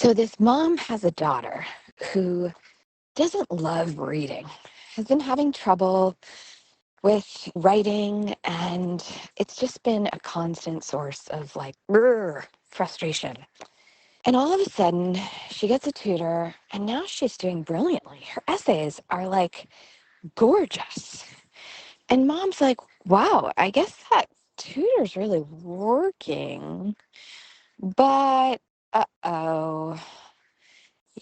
So this mom has a daughter who doesn't love reading, has been having trouble with writing, and it's just been a constant source of frustration. And all of a sudden, she gets a tutor, and now she's doing brilliantly. Her essays are gorgeous. And mom's like, wow, I guess that tutor's really working. But, uh-oh.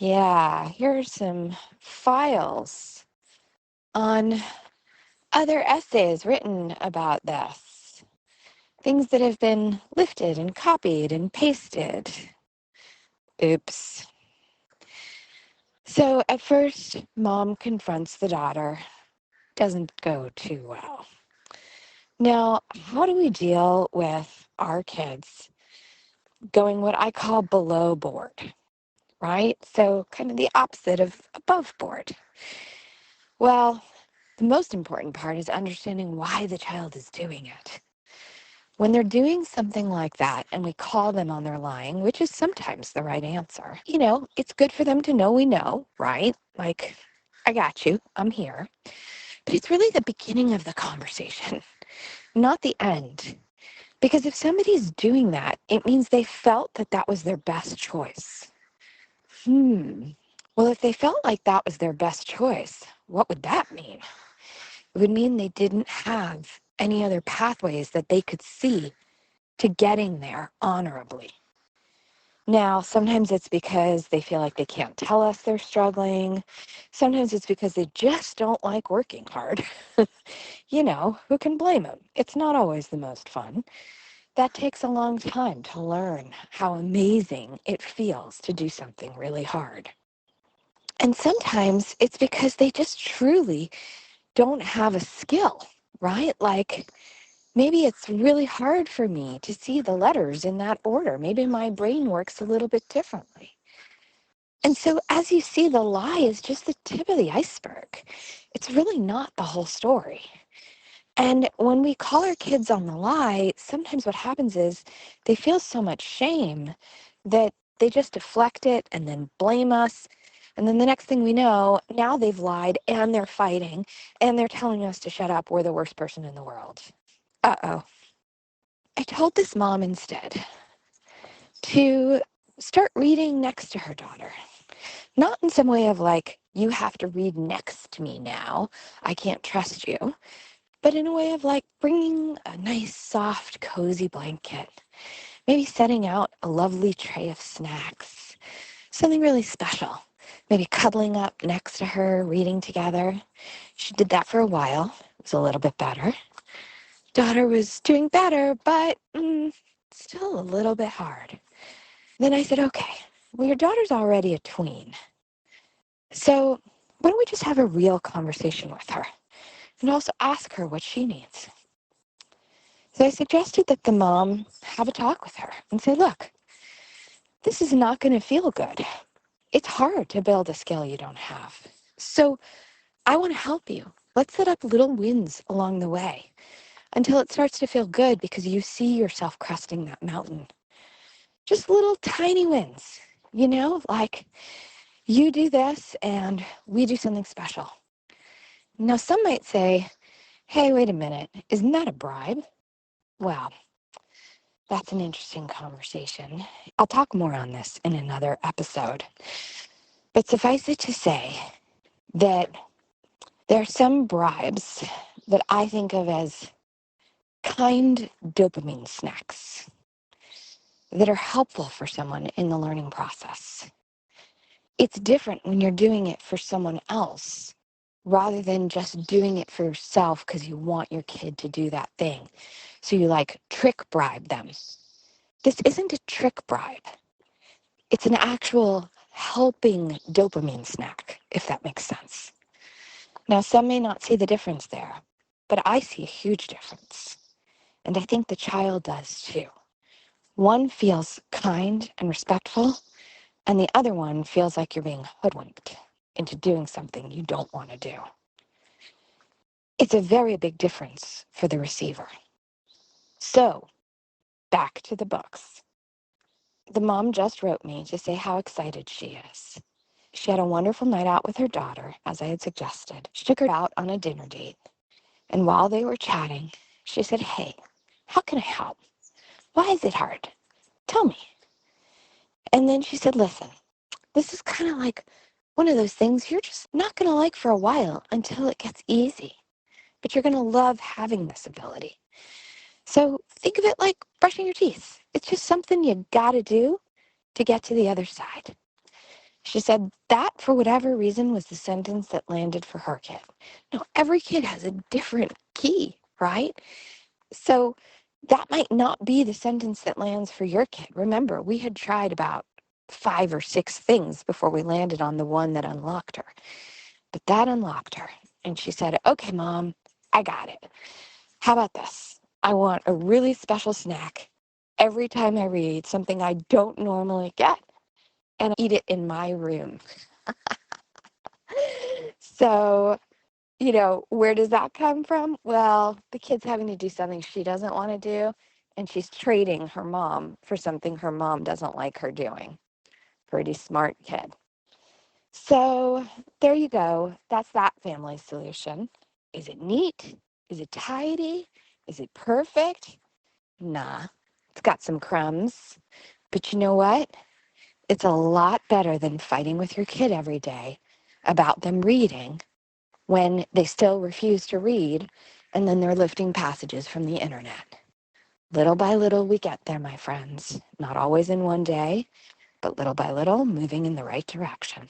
Yeah, here's some files on other essays written about this. Things that have been lifted and copied and pasted. Oops. So at first, mom confronts the daughter. Doesn't go too well. Now, how do we deal with our kids going what I call below board, right? So kind of the opposite of above board. Well, the most important part is understanding why the child is doing it. When they're doing something like that and we call them on their lying, which is sometimes the right answer, it's good for them to know we know, right? Like, I got you, I'm here. But it's really the beginning of the conversation, not the end. Because if somebody's doing that, it means they felt that that was their best choice. Well, if they felt like that was their best choice, what would that mean? It would mean they didn't have any other pathways that they could see to getting there honorably. Now, sometimes it's because they feel like they can't tell us they're struggling. Sometimes it's because they just don't like working hard. Who can blame them? It's not always the most fun. That takes a long time to learn how amazing it feels to do something really hard. And sometimes it's because they just truly don't have a skill, right? Like maybe it's really hard for me to see the letters in that order. Maybe my brain works a little bit differently. And so as you see, the lie is just the tip of the iceberg. It's really not the whole story. And when we call our kids on the lie, sometimes what happens is they feel so much shame that they just deflect it and then blame us. And then the next thing we know, now they've lied and they're fighting and they're telling us to shut up. We're the worst person in the world. Uh-oh. I told this mom instead to start reading next to her daughter. Not in some way of you have to read next to me now. I can't trust you. But in a way of bringing a nice, soft, cozy blanket. Maybe setting out a lovely tray of snacks. Something really special. Maybe cuddling up next to her, reading together. She did that for a while. It was a little bit better. Daughter was doing better, but still a little bit hard. Then I said, okay, well, your daughter's already a tween. So why don't we just have a real conversation with her and also ask her what she needs? So I suggested that the mom have a talk with her and say, look, this is not going to feel good. It's hard to build a skill you don't have. So I want to help you. Let's set up little wins along the way until it starts to feel good because you see yourself cresting that mountain. Just little tiny wins, like you do this and we do something special. Now, some might say, hey, wait a minute, isn't that a bribe? Well, that's an interesting conversation. I'll talk more on this in another episode. But suffice it to say that there are some bribes that I think of as kind dopamine snacks that are helpful for someone in the learning process. It's different when you're doing it for someone else rather than just doing it for yourself because you want your kid to do that thing. So you trick bribe them. This isn't a trick bribe. It's an actual helping dopamine snack, if that makes sense. Now, some may not see the difference there, but I see a huge difference. And I think the child does too. One feels kind and respectful, and the other one feels like you're being hoodwinked into doing something you don't want to do. It's a very big difference for the receiver. So, back to the books. the mom just wrote me to say how excited she is. She had a wonderful night out with her daughter, as I had suggested. She took her out on a dinner date. And while they were chatting, she said, "Hey, how can I help? Why is it hard? Tell me." And then she said, "Listen, this is kind of like one of those things you're just not going to like for a while until it gets easy. But you're going to love having this ability. So think of it like brushing your teeth. It's just something you got to do to get to the other side." She said that, for whatever reason, was the sentence that landed for her kid. Now, every kid has a different key, right? So that might not be the sentence that lands for your kid. Remember, we had tried about 5 or 6 things before we landed on the one that unlocked her. But that unlocked her. And she said, "Okay, Mom, I got it. How about this? I want a really special snack every time I read, something I don't normally get, and I eat it in my room." So, where does that come from? Well, the kid's having to do something she doesn't want to do, and she's trading her mom for something her mom doesn't like her doing. Pretty smart kid. So, there you go. That's that family solution. Is it neat? Is it tidy? Is it perfect? Nah, it's got some crumbs. But you know what? It's a lot better than fighting with your kid every day about them reading when they still refuse to read, and then they're lifting passages from the internet. Little by little, we get there, my friends. Not always in one day, but little by little, moving in the right direction.